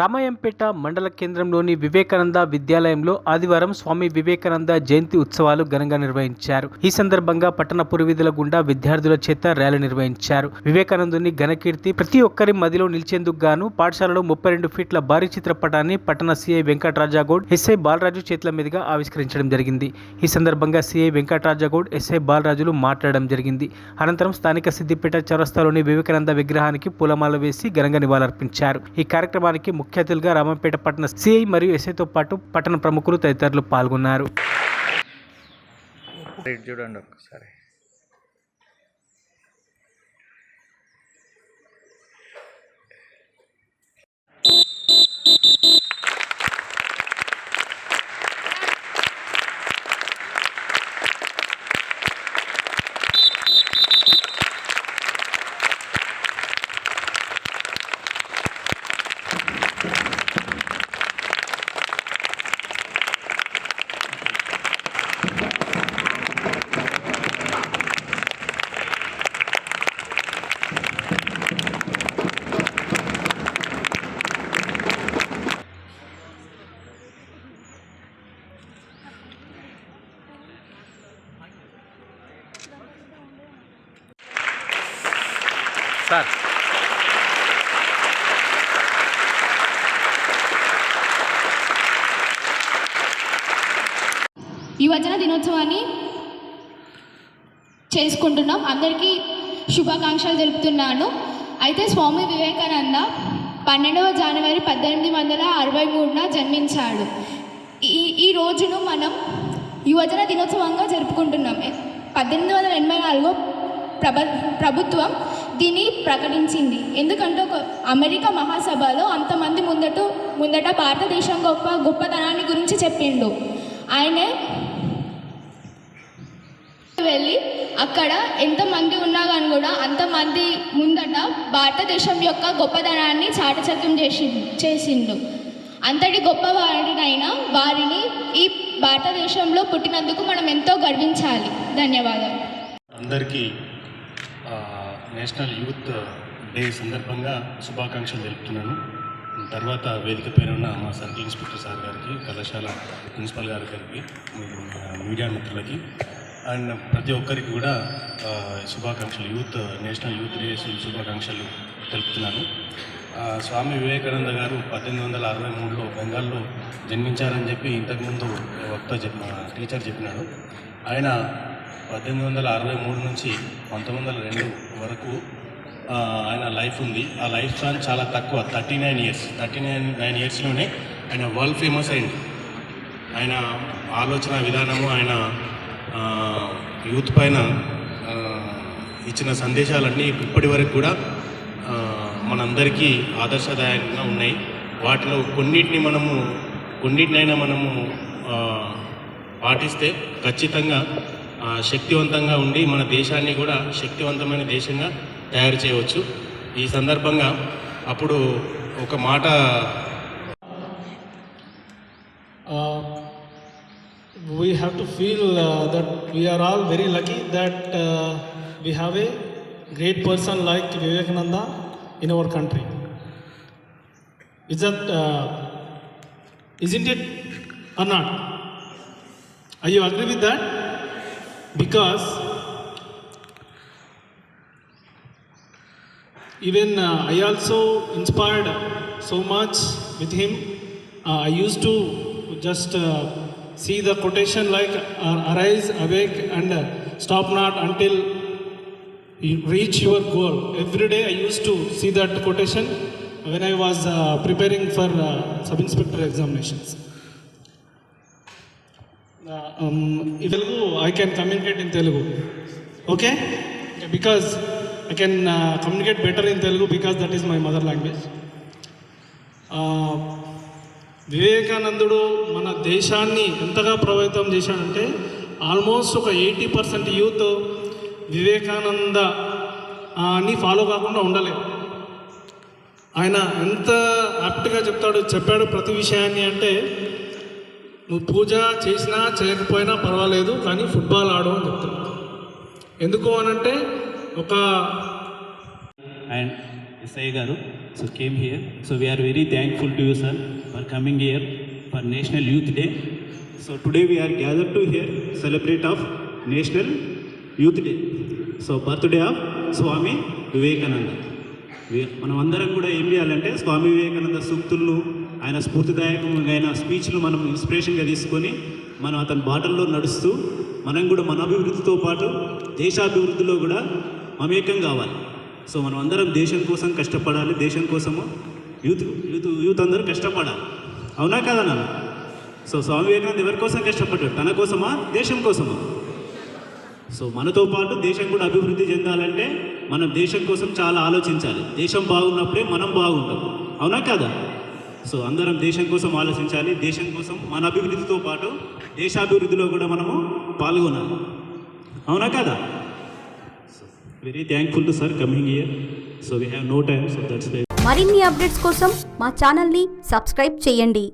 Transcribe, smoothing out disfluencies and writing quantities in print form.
రామాయంపేట మండల కేంద్రంలోని వివేకానంద విద్యాలయంలో ఆదివారం స్వామి వివేకానంద జయంతి ఉత్సవాలు ఘనంగా నిర్వహించారు. ఈ సందర్భంగా పట్టణ పురవీధుల గుండా విద్యార్థుల చేత ర్యాలీ నిర్వహించారు. వివేకానందుని ఘనకీర్తి ప్రతి ఒక్కరి మదిలో నిలిచేందుకు గాను పాఠశాలలో 32 ఫీట్ల భారీ చిత్రపటాన్ని పట్టణ సిఐ వెంకటరాజగౌడ్, ఎస్ఐ బాలరాజు చేతుల మీదుగా ఆవిష్కరించడం జరిగింది. ఈ సందర్భంగా సిఐ వెంకటరాజగౌడ్, ఎస్ఐ బాలరాజులు మాట్లాడడం జరిగింది. అనంతరం స్థానిక సిద్దిపేట చౌరస్తాలోని వివేకానంద విగ్రహానికి పూలమాల వేసి ఘనంగా నివాళులర్పించారు. ఈ కార్యక్రమానికి ముఖ్య అతిథులుగా రామాయంపేట పట్టణ సిఐ మరియు ఎస్ఐతో పాటు పట్టణ ప్రముఖులు తదితరులు పాల్గొన్నారు. చూడండి ఒకసారి. సార్ యువజన దినోత్సవాన్ని చేసుకుంటున్నాం. అందరికీ శుభాకాంక్షలు తెలుపుతున్నాను. అయితే స్వామి వివేకానంద 12వ జనవరి 1863 జన్మించాడు. ఈ రోజును మనం యువజన దినోత్సవంగా జరుపుకుంటున్నాం. 1884లో ప్రభుత్వం దీన్ని ప్రకటించింది. ఎందుకంటే ఒక అమెరికా మహాసభలో అంతమంది ముందట భారతదేశం గొప్పతనాన్ని గురించి చెప్పిండు. ఆయనే వెళ్ళి అక్కడ ఎంతమంది ఉన్నా కానీ కూడా అంతమంది ముందట భారతదేశం యొక్క గొప్పతనాన్ని చాటచక్యం చేసిండు. అంతటి గొప్పవాడినైనా వారిని ఈ భారతదేశంలో పుట్టినందుకు మనం ఎంతో గర్వించాలి. ధన్యవాదాలు. అందరికీ నేషనల్ యూత్ డే సందర్భంగా శుభాకాంక్షలు తెలుపుతున్నాను. తర్వాత వేదిక పేరున్న మా సర్కిల్ ఇన్స్పెక్టర్ సార్ గారికి, కళాశాల ప్రిన్సిపల్ గారికి, మీడియా మిత్రులకి అండ్ ప్రతి ఒక్కరికి కూడా శుభాకాంక్షలు, నేషనల్ యూత్ డే శుభాకాంక్షలు తెలుపుతున్నాను. స్వామి వివేకానంద గారు 1863లో బెంగాల్లో జన్మించారని చెప్పి ఇంతకుముందు టీచర్ చెప్పినాడు. ఆయన 1863 నుంచి 1902 వరకు ఆయన లైఫ్ ఉంది. ఆ లైఫ్ స్పాన్ చాలా తక్కువ, 39 ఇయర్స్లోనే ఆయన వరల్డ్ ఫేమస్ అయింది. ఆయన ఆలోచన విధానము, ఆయన యూత్ పైన ఇచ్చిన సందేశాలన్నీ ఇప్పటి వరకు కూడా మనందరికీ ఆదర్శదాయకంగా ఉన్నాయి. వాటిలో కొన్నిటినైనా మనము పాటిస్తే ఖచ్చితంగా శక్తివంతంగా ఉండి మన దేశాన్ని కూడా శక్తివంతమైన దేశంగా తయారు చేయవచ్చు. ఈ సందర్భంగా అప్పుడు ఒక మాట, we have to feel that we are all very lucky that we have a great person like Vivekananda in our country. Isn't it or not? Are you agree with that? Because even I also inspired so much with him. I used to just see the quotation like arise, awake and stop not until you reach your goal. Every day I used to see that quotation when I was preparing for sub-inspector examinations. In Telugu, I can communicate in Telugu. Okay? Because I can communicate better in Telugu because that is my mother language. వివేకానందుడు మన దేశాన్ని ఎంతగా ప్రభావితం చేశాడంటే almost ఒక 80% youth Vivekananda అని follow కాకుండా ఉండలేదు. ఆయన ఎంత యాప్ట్గా చెప్పాడు ప్రతి విషయాన్ని అంటే, నువ్వు పూజ చేసినా చేయకపోయినా పర్వాలేదు కానీ ఫుట్బాల్ ఆడు అని చెప్తాడు. ఎందుకు అనంటే ఒక అండ్ ఎస్ఐ గారు so came here. So we are very thankful to you, sir, for coming here for National Youth Day. So today we are gathered to here celebrate of National Youth Day. So birthday of Swami Vivekananda. మనం అందరం కూడా ఏం చేయాలంటే స్వామి వివేకానంద సూక్తులను ఆయన స్ఫూర్తిదాయకంగా అయిన స్పీచ్లు మనం ఇన్స్పిరేషన్గా తీసుకొని మనం అతని బాటల్లో నడుస్తూ మనం కూడా మన అభివృద్ధితో పాటు దేశాభివృద్ధిలో కూడా మమేకం కావాలి. సో మనం అందరం దేశం కోసం కష్టపడాలి, దేశం కోసము యూత్ అందరూ కష్టపడాలి. అవునా కదా నాన్న? సో స్వామి వివేకానంద ఎవరి కోసం కష్టపడ్డాడు? తన కోసమా, దేశం కోసమా? సో మనతో పాటు దేశం కూడా అభివృద్ధి చెందాలంటే మనం దేశం కోసం చాలా ఆలోచించాలి. దేశం బాగున్నప్పుడే మనం బాగుంటాం. అవునా కదా? సో అందరం దేశం కోసం ఆలోచించాలి. దేశం కోసం మన అభివృద్ధితో పాటు దేశాభివృద్ధిలో కూడా మనము పాల్గొనాలి. అవునా కదా? So very thankful to sir coming here. So we have no time. So that's why మరిన్ని అప్డేట్స్ కోసం మా ఛానల్ని సబ్స్క్రైబ్ చేయండి.